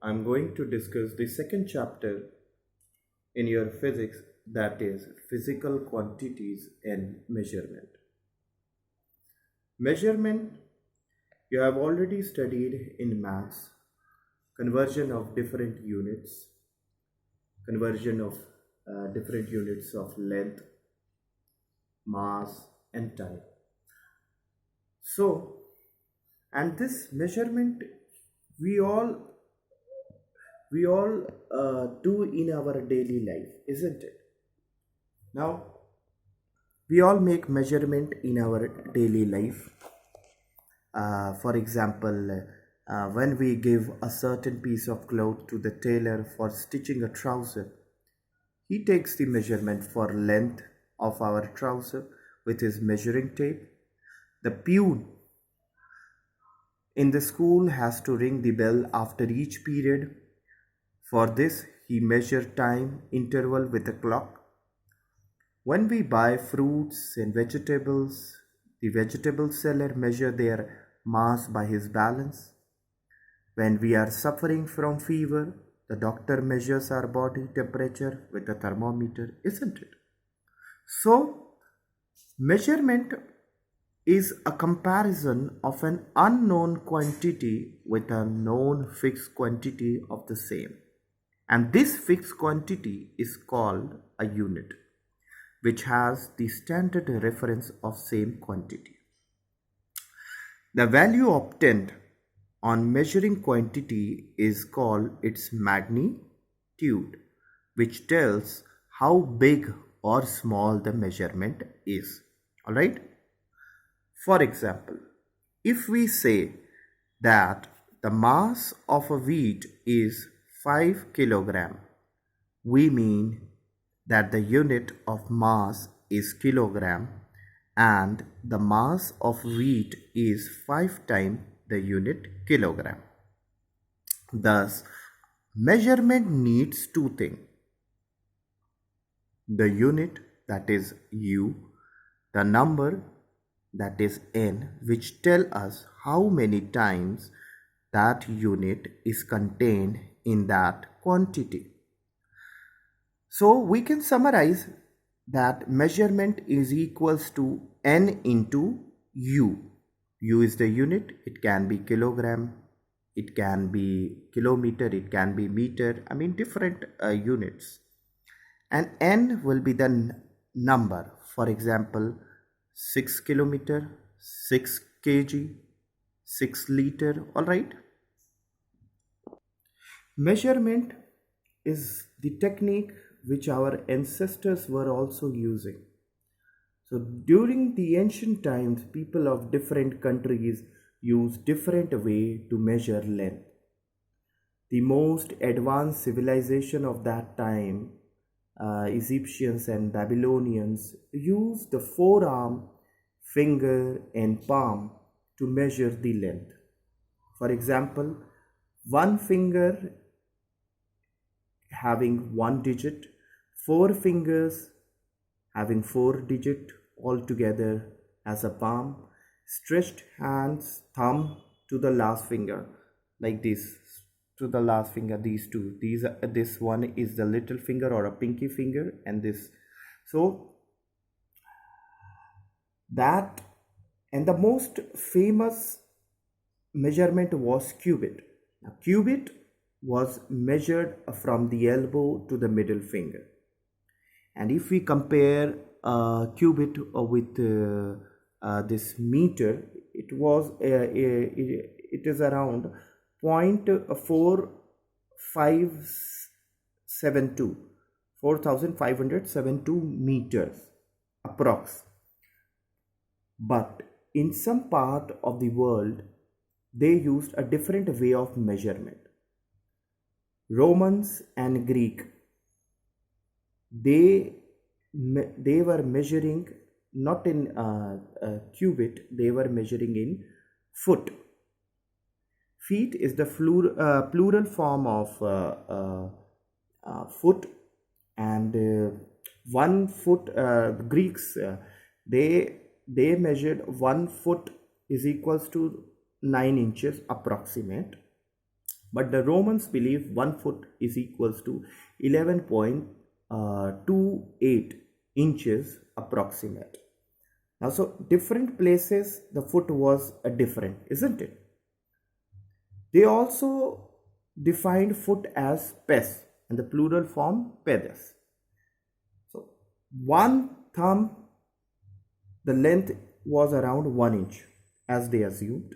I'm going to discuss the second chapter in your physics, that is physical quantities and measurement. Measurement you have already studied in maths, conversion of different units, conversion of different units of length, mass and time. So, and this measurement we all we all do in our daily life, isn't it? Now, we all make measurement in our daily life. For example, when we give a certain piece of cloth to the tailor for stitching a trouser, he takes the measurement for length of our trouser with his measuring tape. The peon in the school has to ring the bell after each period. For this, he measures time interval with a clock. When we buy fruits and vegetables, the vegetable seller measures their mass by his balance. When we are suffering from fever, the doctor measures our body temperature with a thermometer, isn't it? So, measurement is a comparison of an unknown quantity with a known fixed quantity of the same. And this fixed quantity is called a unit, which has the standard reference of same quantity. The value obtained on measuring quantity is called its magnitude, which tells how big or small the measurement is. Alright? For example, if we say that the mass of a wheat is 5 kilogram, we mean that the unit of mass is kilogram and the mass of wheat is 5 times the unit kilogram. Thus, measurement needs two things: the unit, that is U, the number, that is N, which tell us how many times that unit is contained in that quantity. So we can summarize that measurement is equals to N into U. U is the unit. It can be kilogram, it can be kilometer, it can be meter, different units. And N will be the number. For example, 6 kilometer, 6 kg, 6 liter. Alright. Measurement is the technique which our ancestors were also using. So during the ancient times, people of different countries used different way to measure length. The most advanced civilization of that time, Egyptians and Babylonians, used the forearm, finger and palm to measure the length. For example, one finger having one digit, four fingers having 4 digits altogether as a palm, stretched hands, thumb to the last finger, like this, to the last finger, these two. This one is the little finger or a pinky finger, and this. So that, and the most famous measurement was cubit. Now, cubit was measured from the elbow to the middle finger. And if we compare cubit with this meter, it is around 4572 meters approx. But in some part of the world, they used a different way of measurement. Romans and Greek, they were measuring not in cubit, they were measuring in foot. Feet is the plural form of foot, and 1 foot, Greeks, they measured 1 foot is equals to 9 inches approximate. But the Romans believed 1 foot is equals to 11.28 inches approximate. Now, so different places the foot was different, isn't it? They also defined foot as pes and the plural form pedes. So one thumb, the length was around 1 inch as they assumed,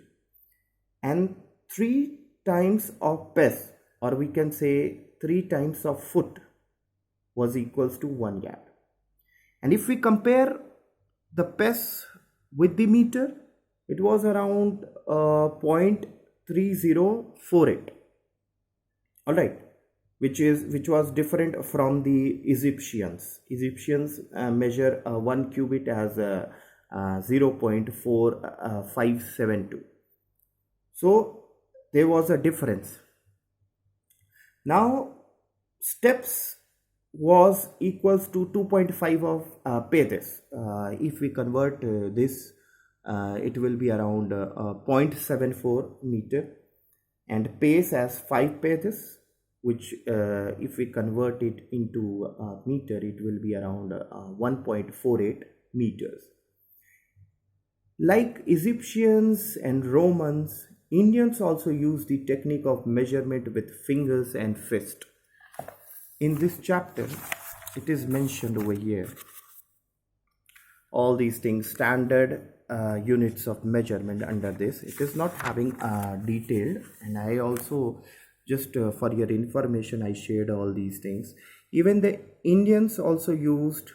and 3 times of pes, or we can say 3 times of foot, was equals to 1 yard. And if we compare the pes with the meter, it was around 0.3048. All right, which was different from the Egyptians. Egyptians measure 1 cubit as 0.4572. So there was a difference. Now steps was equals to 2.5 of pedes. If we convert this, it will be around 0.74 meter, and pace as 5 pedes, which if we convert it into meter, it will be around 1.48 meters. Like Egyptians and Romans, Indians also use the technique of measurement with fingers and fist. In this chapter, it is mentioned over here, all these things, standard units of measurement under this. It is not having detailed, and I also just for your information I shared all these things. Even the Indians also used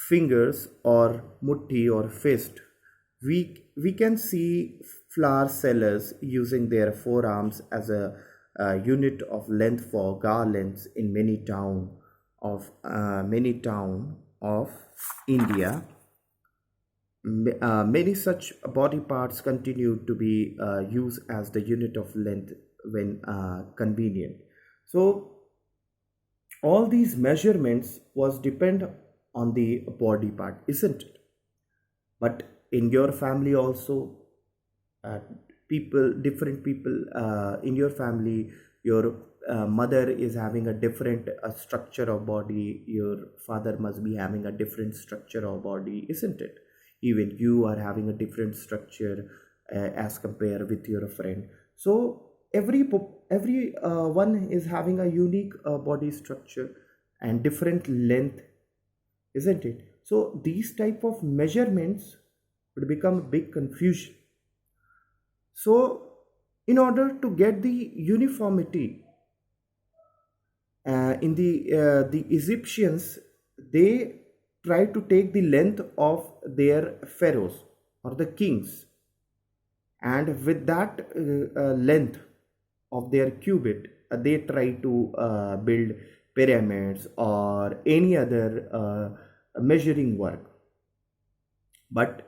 fingers or mutti or fist. We can see flower sellers using their forearms as a unit of length for garlands in many town of India. Many such body parts continue to be used as the unit of length when convenient. So all these measurements was depend on the body part, isn't it? But in your family also, different people in your family, your mother is having a different structure of body, your father must be having a different structure of body, isn't it? Even you are having a different structure as compared with your friend. So every one is having a unique body structure and different length, isn't it? So these type of measurements would become a big confusion. So in order to get the uniformity in the Egyptians, they try to take the length of their pharaohs or the kings, and with that length of their cubit, they try to build pyramids or any other measuring work. But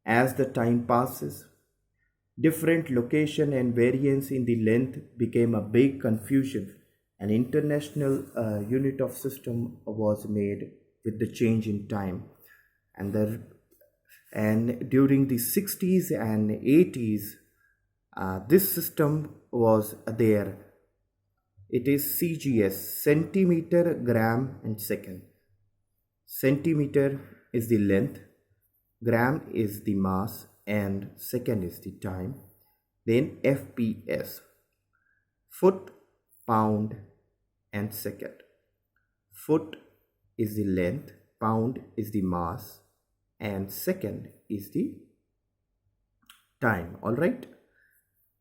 as the time passes, different location and variance in the length became a big confusion. An international unit of system was made with the change in time, and during the 60s and 80s, this system was there. It is CGS, centimeter, gram, and second. Centimeter is the length, gram is the mass, and second is the time. Then FPS, foot, pound, and second. Foot is the length, pound is the mass, and second is the time. All right.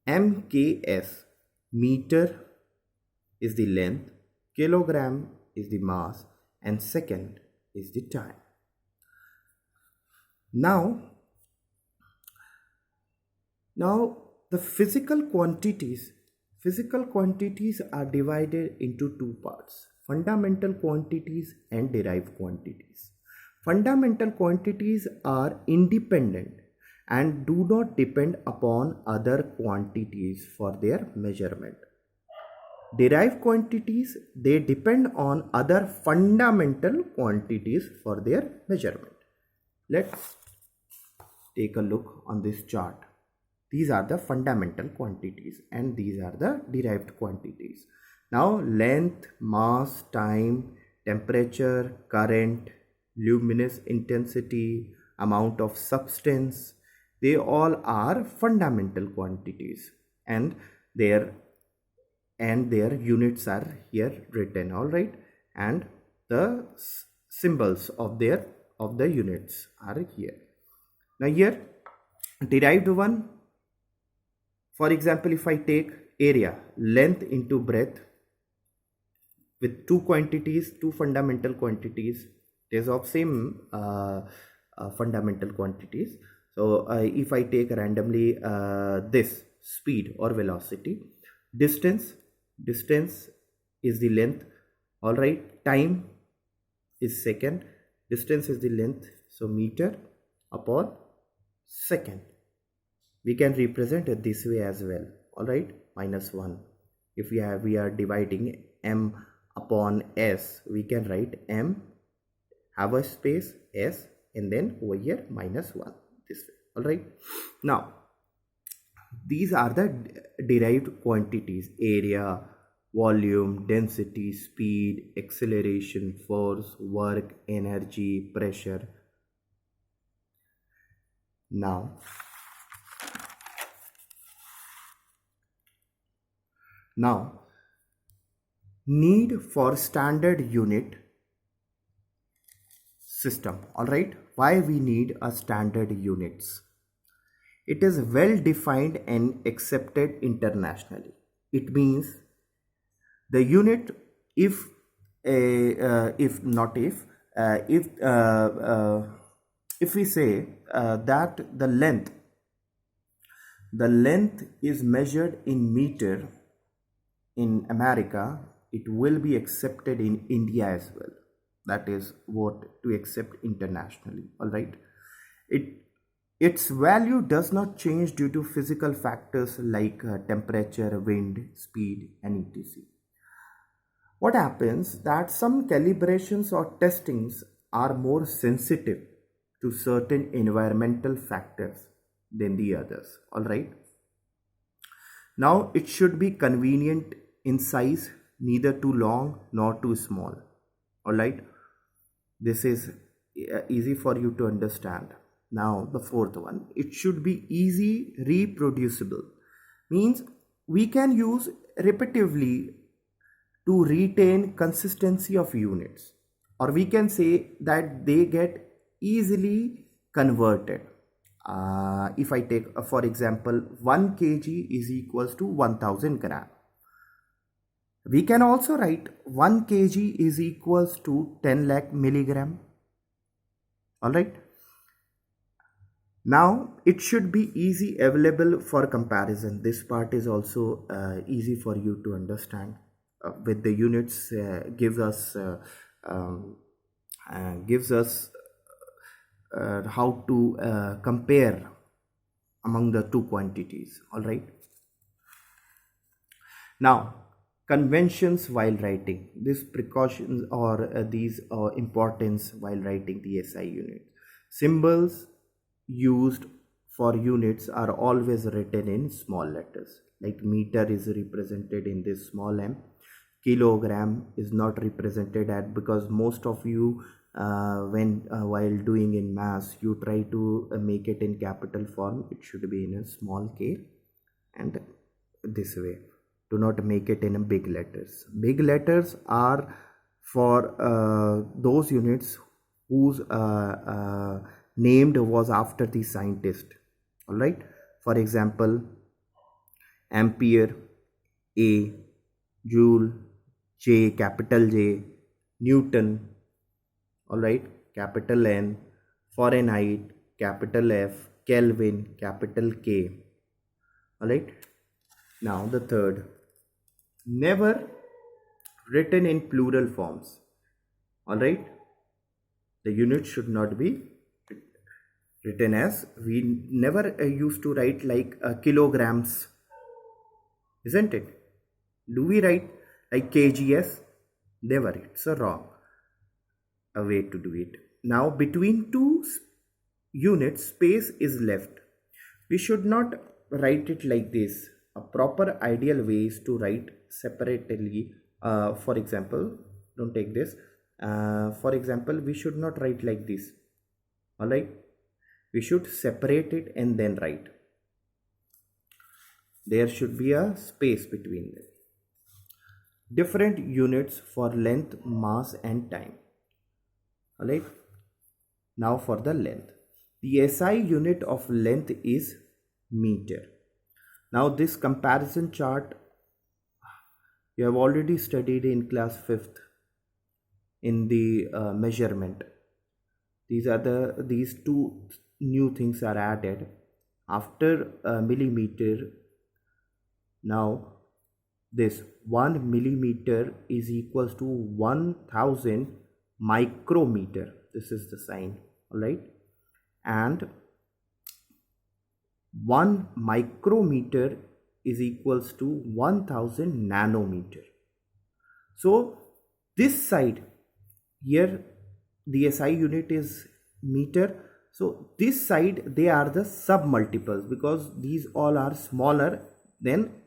MKS, meter is the length, kilogram is the mass, and second is the time. Now the physical quantities are divided into two parts: fundamental quantities and derived quantities. Fundamental quantities are independent and do not depend upon other quantities for their measurement. Derived quantities, they depend on other fundamental quantities for their measurement. Let's take a look on this chart. These are the fundamental quantities and these are the derived quantities. Now length, mass, time, temperature, current, luminous intensity, amount of substance, they all are fundamental quantities, and their units are here written, all right, and the symbols of the units are here. Now here derived one, for example, if I take area, length into breadth, with two quantities, two fundamental quantities, there's of same fundamental quantities. So if I take randomly this speed or velocity, distance is the length, all right, time is second, distance is the length, so meter upon second. We can represent it this way as well, all right, -1. If we are dividing m upon s, we can write m, have a space s, and then over here -1, this way, all right. Now these are the derived quantities: area, volume, density, speed, acceleration, force, work, energy, pressure. Now need for standard unit system, all right. Why we need a standard units? It is well defined and accepted internationally. It means the unit, if not if we say that the length is measured in meter in America, it will be accepted in India as well. That is what to accept internationally, all right. Its value does not change due to physical factors like temperature, wind, speed, and etc. What happens that some calibrations or testings are more sensitive to certain environmental factors than the others, all right. Now it should be convenient in size, neither too long nor too small, all right. This is easy for you to understand. Now the fourth one, it should be easy reproducible, means we can use repetitively to retain consistency of units, or we can say that they get easily converted. If I take for example 1 kg is equals to 1000 gram, we can also write 1 kg is equals to 10 lakh milligram, all right. Now it should be easy available for comparison. This part is also easy for you to understand. With the units gives us how to compare among the two quantities, all right. Now conventions while writing, these precautions or these importance while writing the SI unit. Symbols used for units are always written in small letters, like meter is represented in this small m, kilogram is not represented at, because most of you when while doing in mass you try to make it in capital form, it should be in a small k, and this way, do not make it in a big letters. Big letters are for those units whose named was after the scientist, all right. For example, ampere, A, joule, J, capital J, Newton, all right, capital N, Fahrenheit, capital F, Kelvin, capital K, all right. Now the third, never written in plural forms, all right. The unit should not be written as, we never used to write like kilograms, isn't it? Do we write like kgs? Never. It's a wrong way to do it. Now between two units space is left. We should not write it like this. A proper ideal way is to write separately. For example, don't take this. For example, we should not write like this. Alright, we should separate it and then write. There should be a space between them. Different units for length, mass, and time. Alright, now for the length. The SI unit of length is meter. Now this comparison chart you have already studied in class 5th in the measurement. These two new things are added after millimeter. Now this 1 millimeter is equals to 1000 micrometer. This is the sign, all right, and 1 micrometer is equals to 1000 nanometer. So this side here, the SI unit is meter. So this side, they are the sub multiples because these all are smaller than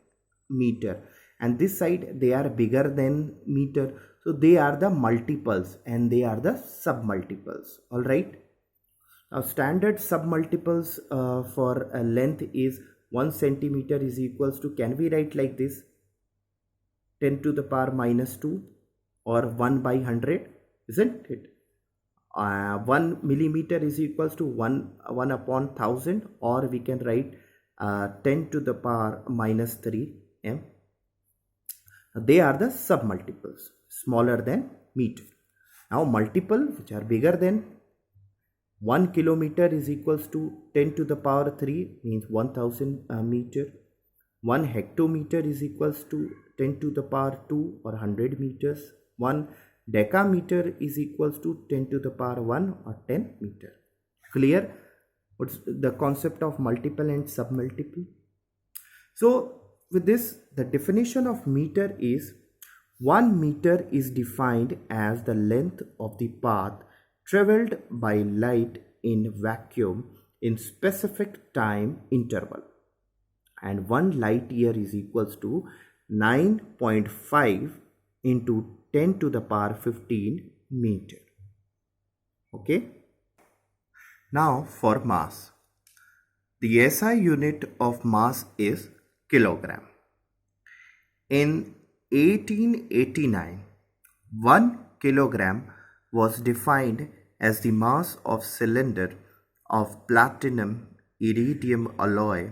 meter, and this side they are bigger than meter. So they are the multiples and they are the sub multiples. All right. Now standard sub multiples for a length is 1 centimeter is equals to, can we write like this, 10 to the power minus 2 or 1 by 100, isn't it? 1 millimeter is equals to 1 upon 1000, or we can write 10 to the power minus 3 m. They are the sub multiples, smaller than meter. Now multiple which are bigger than 1 kilometer is equals to 10 to the power 3, means 1000 meter. 1 hectometer is equals to 10 to the power 2 or 100 meters. 1 decameter is equals to 10 to the power 1 or 10 meter. Clear? What's the concept of multiple and submultiple? So with this, the definition of meter is 1 meter is defined as the length of the path traveled by light in vacuum in specific time interval, and 1 light year is equals to 9.5 into 10 to the power 15 meter. Okay. Now for mass. The SI unit of mass is kilogram. In 1889, 1 kilogram was defined as the mass of cylinder of platinum iridium alloy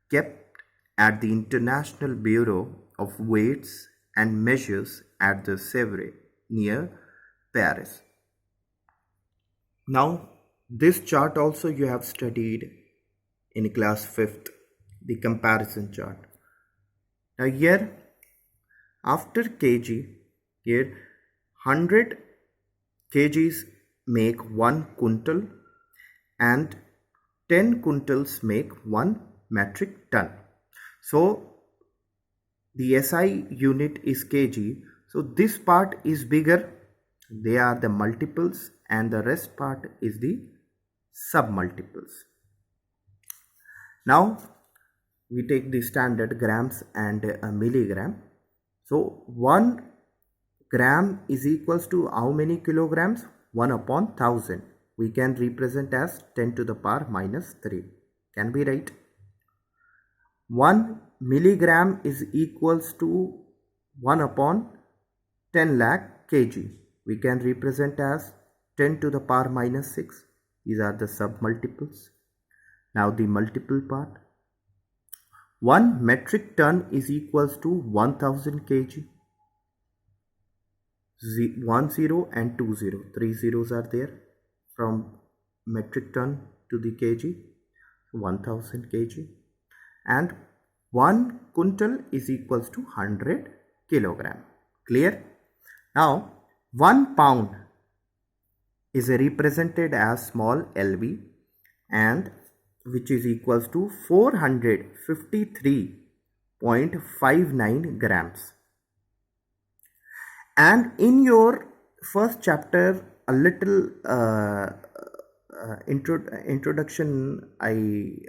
kept at the International Bureau of Weights and Measures at the Sèvres near Paris. Now this chart also you have studied in class 5th, the comparison chart. Now here after kg, here 100 kgs make 1 quintal and 10 quintals make 1 metric ton. So the SI unit is kg. So this part is bigger. They are the multiples and the rest part is the sub multiples. Now we take the standard grams and a milligram. So 1 gram is equals to how many kilograms? 1 upon 1000. We can represent as 10 to the power minus 3. Can we write? 1 milligram is equals to 1 upon 10 lakh kg. We can represent as 10 to the power minus 6. These are the sub multiples. Now the multiple part. 1 metric ton is equals to 1000 kg. 1 0 and 2 0. 3 zeros are there from metric ton to the kg. 1000 kg. And 1 quintal is equals to 100 kilogram. Clear? Now 1 pound is represented as small lb, and which is equals to 453.59 grams. And in your first chapter, a little introduction I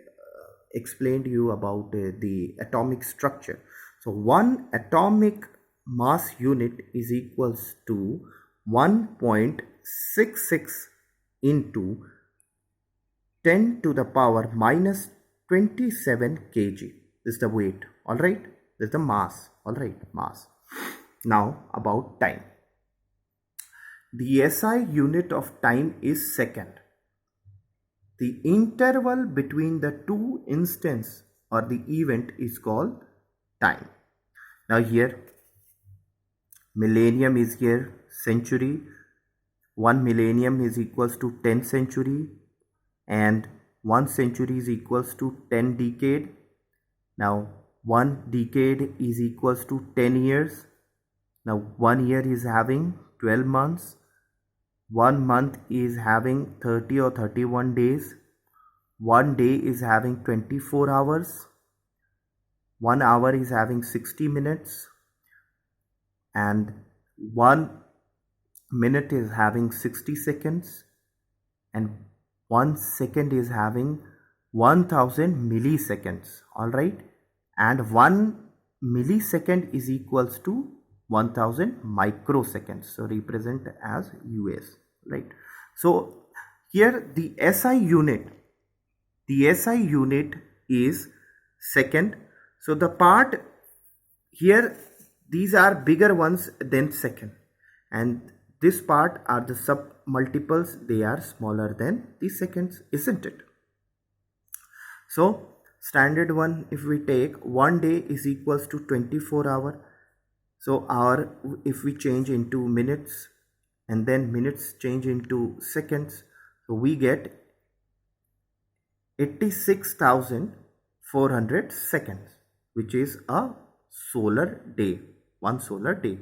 explained you about the atomic structure. So one atomic mass unit is equals to 1.66 into 10 to the power minus 27 kg. This is the weight, all right? This is the mass, all right, mass. Now about time. The SI unit of time is second. The interval between the two instants or the event is called time. Now here, millennium is here, century. 1 millennium is equals to 10 century, and 1 century is equals to 10 decade. Now 1 decade is equals to 10 years. Now 1 year is having 12 months. 1 month is having 30 or 31 days. 1 day is having 24 hours. 1 hour is having 60 minutes. And 1 minute is having 60 seconds. And 1 second is having 1000 milliseconds. Alright. And 1 millisecond is equals to 1000 microseconds. So represent as US. Right. So here the SI unit is second. So the part here, these are bigger ones than second, and this part are the sub multiples, they are smaller than the seconds, isn't it? So standard one, if we take 1 day is equals to 24 hour. So if we change into minutes and then minutes change into seconds, so we get 86,400 seconds, which is a solar day, 1 solar day.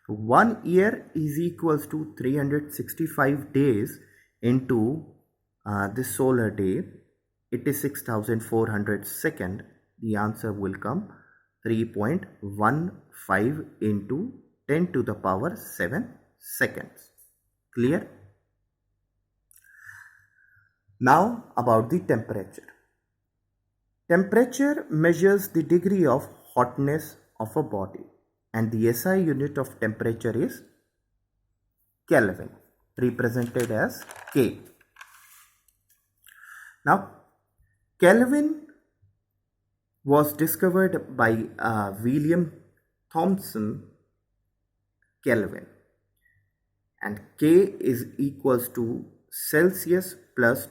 1 year is equals to 365 days into this solar day, 86,400 second. The answer will come 3.15 into 10 to the power 7 seconds. Clear? Now about the temperature. Temperature measures the degree of hotness of a body, and the SI unit of temperature is Kelvin, represented as K. Now Kelvin was discovered by William Thomson Kelvin, and K is equals to Celsius plus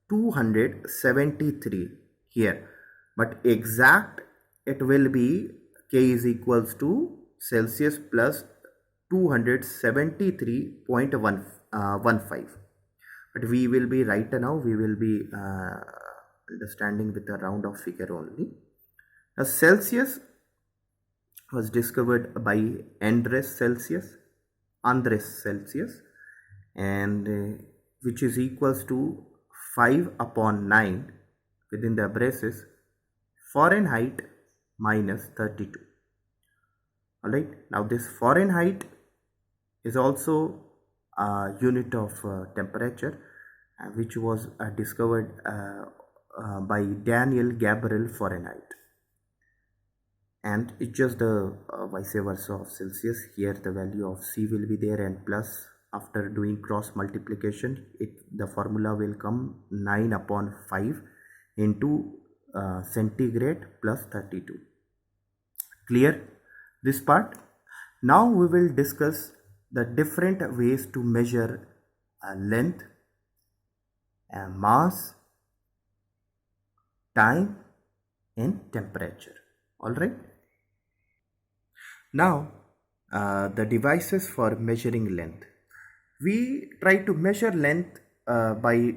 273 here, but exact it will be K is equals to Celsius plus 273.15, but we will be right now, we will be understanding with a round of figure only. Now Celsius was discovered by Andres Celsius, and which is equals to 5/9 within the braces Fahrenheit minus 32. Alright, now this Fahrenheit is also a unit of temperature, which was discovered by Daniel Gabriel Fahrenheit, and it's just the vice versa of Celsius. Here the value of C will be there, and plus after doing cross multiplication, the formula will come 9/5 into centigrade plus 32. Clear this part? Now we will discuss the different ways to measure length, mass, time and temperature. All right. Now the devices for measuring length. We try to measure length by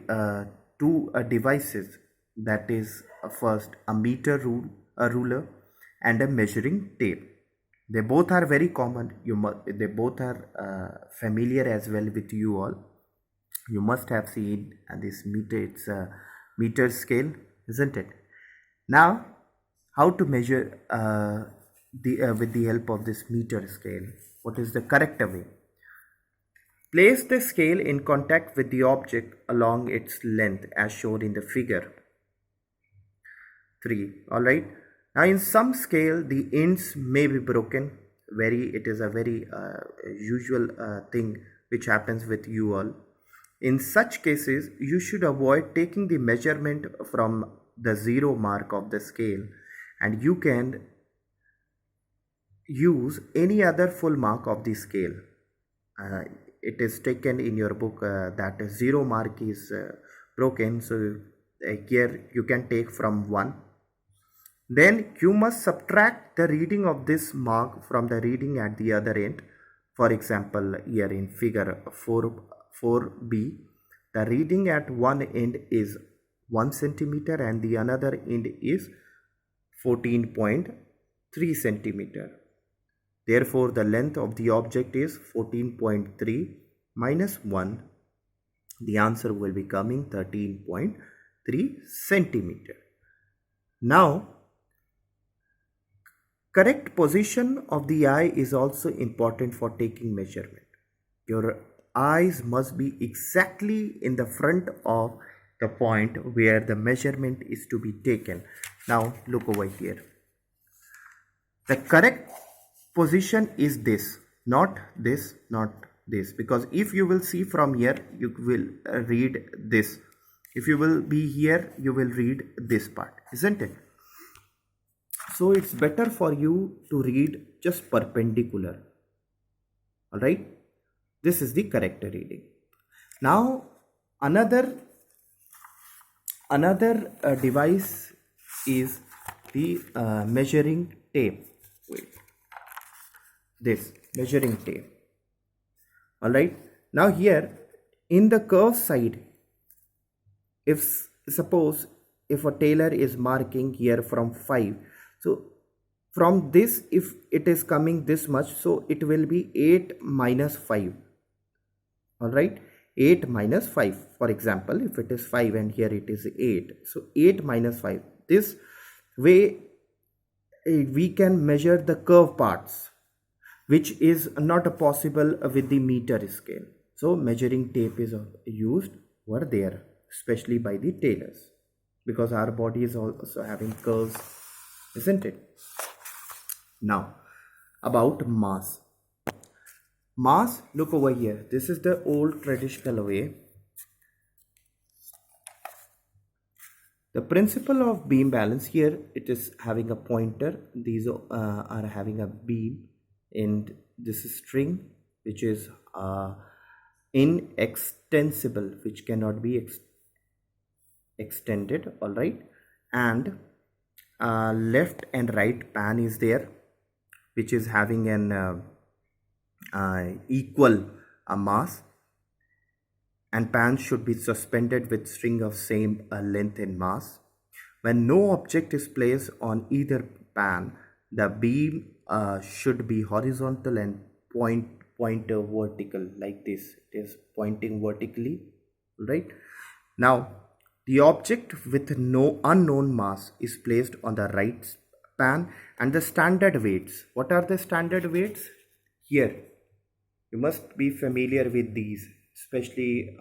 two devices, that is first a meter ruler and a measuring tape. They both are very common. They both are familiar as well with you all. You must have seen this meter. It's a meter scale, isn't it? Now how to measure with the help of this meter scale? What is the correct way? Place the scale in contact with the object along its length as shown in the figure. 3. All right. Now in some scale the ends may be broken. It is a very usual thing which happens with you all. In such cases you should avoid taking the measurement from the 0 mark of the scale, and you can use any other full mark of the scale. It is taken in your book that 0 mark is broken, so here you can take from 1. Then you must subtract the reading of this mark from the reading at the other end. For example, here in figure 4b, the reading at one end is 1 centimeter and the another end is 14.3 centimeter. Therefore, the length of the object is 14.3 minus 1. The answer will be coming 13.3 centimeter. Now, correct position of the eye is also important for taking measurement. Your eyes must be exactly in the front of the point where the measurement is to be taken. Now look over here. The correct position is this, not this, not this, because if you will see from here, you will read this. If you will be here, you will read this part, isn't it? So it's better for you to read just perpendicular. All right, this is the correct reading. Now another device is the measuring tape. Wait, this measuring tape. All right, now here in the curve side, if suppose if a tailor is marking here from 5, so from this, if it is coming this much, so it will be 8 minus 5. All right, 8 minus 5. For example, if it is 5 and here it is 8, so 8 minus 5. This way we can measure the curve parts, which is not possible with the meter scale. So measuring tape is used over there, especially by the tailors, because our body is also having curves, isn't it? Now about mass. Mass, look over here. This is the old traditional way. The principle of beam balance, here it is having a pointer. These are having a beam, and this is string which is inextensible, which cannot be extended. All right, and left and right pan is there, which is having an equal mass, and pan should be suspended with string of same length and mass. When no object is placed on either pan, the beam should be horizontal and pointer vertical, like this. It is pointing vertically, right? Now the object with no unknown mass is placed on the right pan, and the standard weights. What are the standard weights? Here you must be familiar with these, especially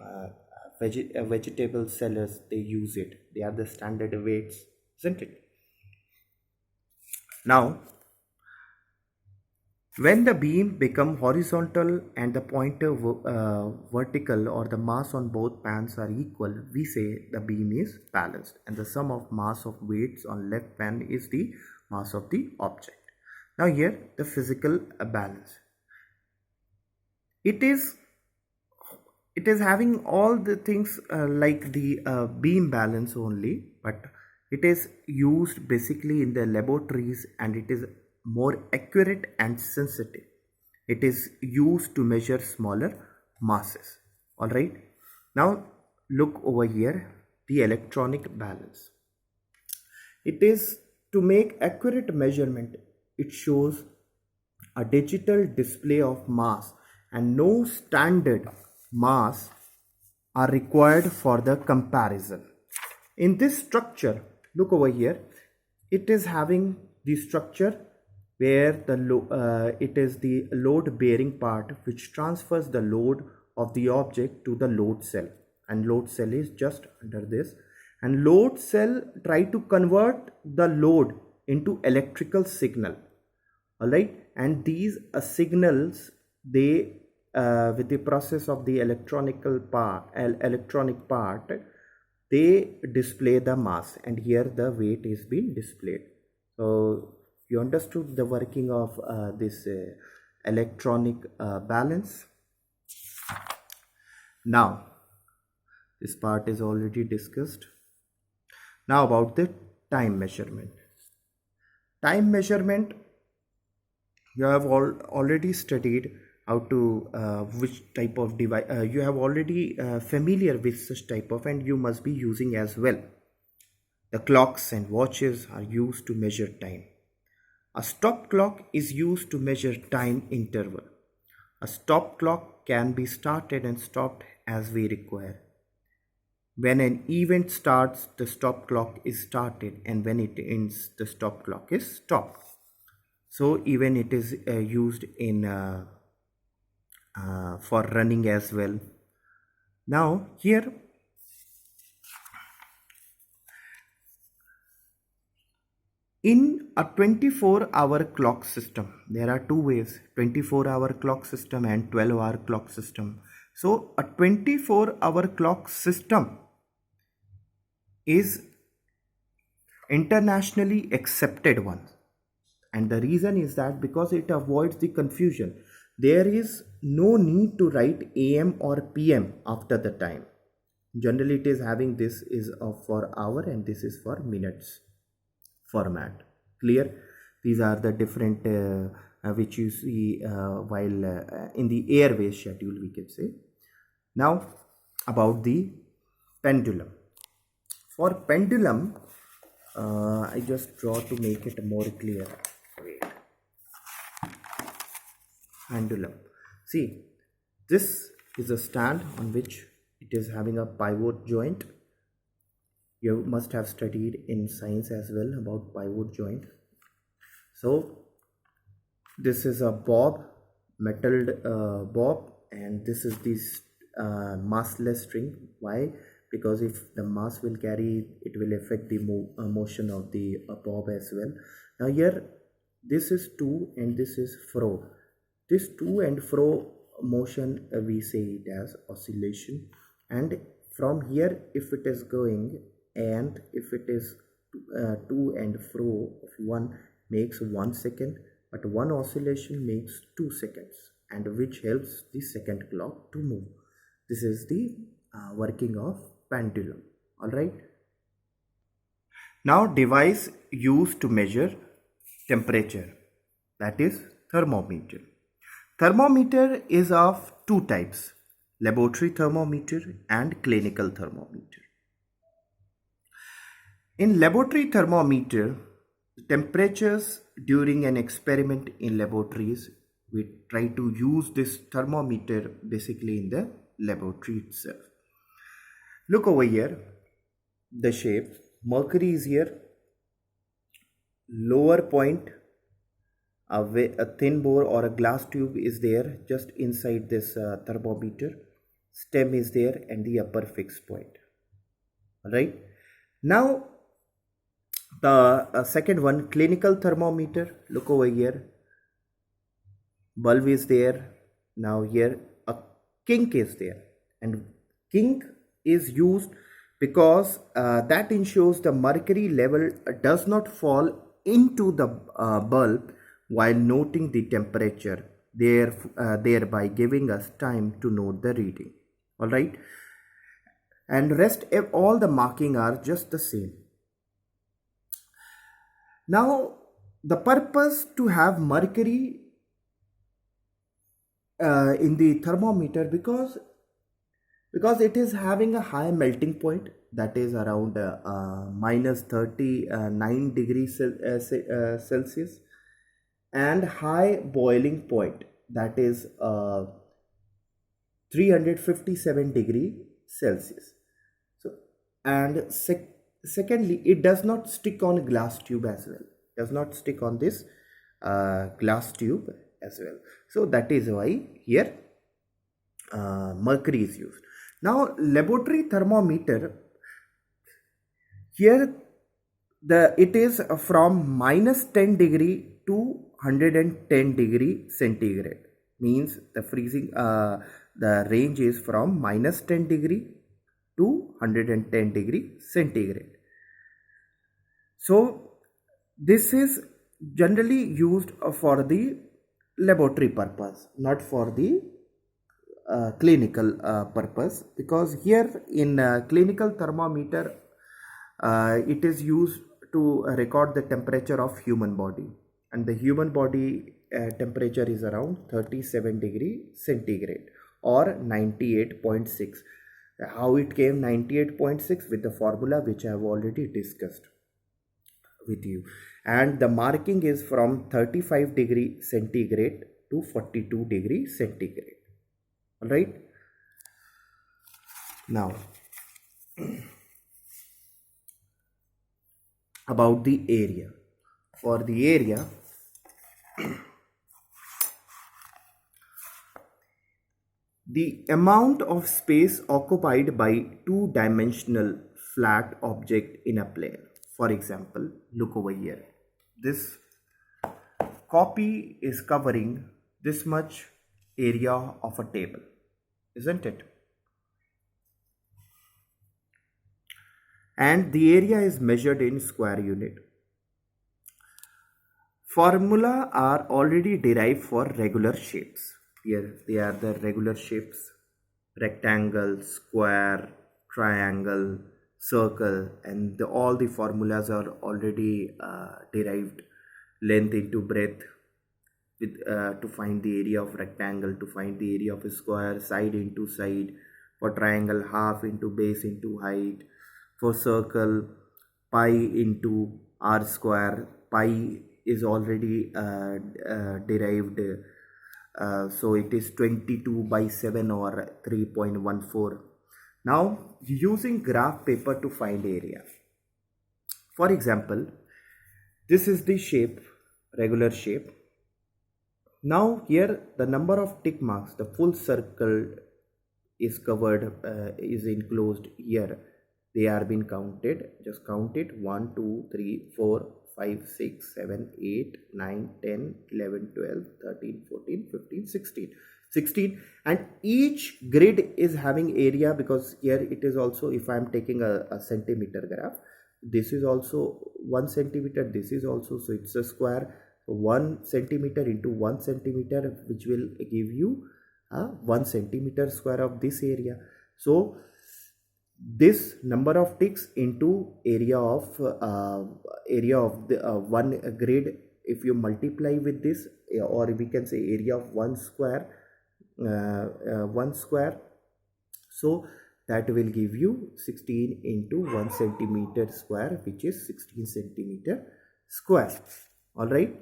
vegetable sellers, they use it. They are the standard weights, isn't it? Now when the beam become horizontal and the pointer vertical, or the mass on both pans are equal, we say the beam is balanced, and the sum of mass of weights on left pan is the mass of the object. Now here the physical balance. It is having all the things like the beam balance only, but it is used basically in the laboratories, and it is more accurate and sensitive. It is used to measure smaller masses. All right, now look over here, the electronic balance. It is to make accurate measurement. It shows a digital display of mass, and no standard mass are required for the comparison. In this structure, look over here, it is having the structure where the it is the load bearing part, which transfers the load of the object to the load cell, and load cell is just under this, and load cell try to convert the load into electrical signal. All right, and these signals, they with the process of the electronic part, they display the mass, and here the weight is being displayed. So you understood the working of this electronic balance. Now this part is already discussed. Now about the time measurement. Time measurement, you have already studied how to which type of device you have already familiar with such type of, and you must be using as well. The clocks and watches are used to measure time. A stop clock is used to measure time interval. A stop clock can be started and stopped as we require. When an event starts, the stop clock is started, and when it ends, the stop clock is stopped. So even it is used in for running as well. Now here in a 24-hour clock system, there are two ways: 24-hour clock system and 12-hour clock system. So a 24-hour clock system is internationally accepted one, and the reason is that because it avoids the confusion. There is no need to write AM or PM after the time. Generally it is having this is for hour and this is for minutes format. Clear? These are the different which you see while in the airways schedule, we can say. Now about the pendulum. For pendulum, I just draw to make it more clear. Wait. Pendulum. See, this is a stand on which it is having a pivot joint. You must have studied in science as well about pivot joint. So this is a bob, metalled bob, and this is this massless string. Why? Because if the mass will carry, it will affect the motion of the bob as well. Now here this is to and this is fro. This to and fro motion we say it as oscillation, and from here if it is going, and if it is to and fro of one makes 1 second, but one oscillation makes 2 seconds, and which helps the second clock to move. This is the working of pendulum. All right. Now device used to measure temperature, that is thermometer. Thermometer is of two types: laboratory thermometer and clinical thermometer. In laboratory thermometer, temperatures during an experiment in laboratories, we try to use this thermometer basically in the laboratory itself. Look over here, the shape. Mercury is here, lower point, a thin bore or a glass tube is there just inside this thermometer. Stem is there and the upper fixed point. Alright. Now the second one, clinical thermometer. Look over here, bulb is there. Now here a kink is there, and kink is used because that ensures the mercury level does not fall into the bulb while noting the temperature, thereby giving us time to note the reading. All right, and rest all the marking are just the same. Now the purpose to have mercury in the thermometer, because it is having a high melting point, that is around minus 39 degrees Celsius, and high boiling point, that is 357 degree Celsius. So, and secondly, it does not stick on glass tube as well. Does not stick on this glass tube as well. So that is why here mercury is used. Now laboratory thermometer, Here it is from minus 10 degree to 110 degree centigrade, means the freezing the range is from minus 10 degree to 110 degree centigrade. So this is generally used for the laboratory purpose, not for the clinical purpose, because here in clinical thermometer it is used to record the temperature of human body, and the human body temperature is around 37 degree centigrade or 98.6. How it came 98.6? With the formula which I have already discussed with you, and the marking is from 35 degree centigrade to 42 degree centigrade. All right, now about the area. For the area, the amount of space occupied by two-dimensional flat object in a plane. For example, look over here. This copy is covering this much area of a table, isn't it? And the area is measured in square unit. Formula are already derived for regular shapes. Here they are the regular shapes: rectangle, square, triangle, circle, and all the formulas are already derived. Length into breadth with to find the area of rectangle, to find the area of a square, side into side. For triangle, half into base into height. For circle, pi into r square. Pi is already derived, so it is 22 by 7 or 3.14. Now using graph paper to find area. For example, this is the shape, regular shape. Now here the number of tick marks, the full circle is covered, is enclosed here. They are being counted. Just count it: 1 2 3 4 5 6 7 8 9 10 11 12 13 14 15 16. And each grid is having area, because here it is also, if I am taking a centimeter graph, this is also 1 centimeter, this is also, so it's a square. 1 centimeter into 1 centimeter, which will give you 1 centimeter square of this area. So this number of ticks into area of the one grid, if you multiply with this, or we can say area of one square, so that will give you 16 into 1 centimeter square, which is 16 centimeter square. All right.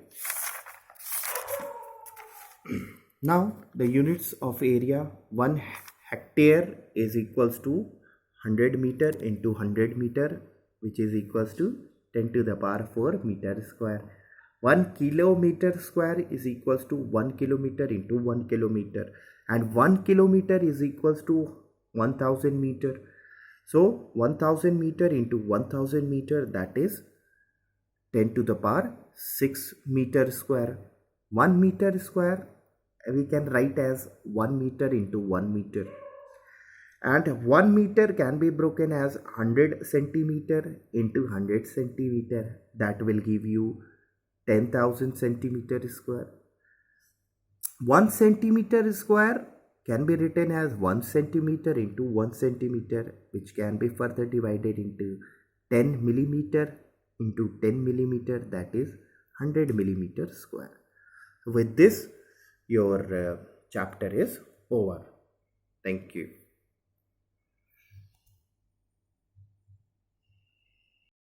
Now the units of area: 1 hectare is equals to 100 meter into 100 meter, which is equals to 10 to the power 4 meter square. 1 kilometer square is equals to 1 kilometer into 1 kilometer, and 1 kilometer is equals to 1000 meter. So 1000 meter into 1000 meter, that is 10 to the power 6 meter square. 1 meter square we can write as 1 meter into 1 meter, and 1 meter can be broken as 100 centimeter into 100 centimeter. That will give you 10,000 centimeter square. 1 centimeter square can be written as 1 centimeter into 1 centimeter, which can be further divided into 10 millimeter into 10 millimeter, that is 100 millimeter square. With this, your chapter is over. Thank you.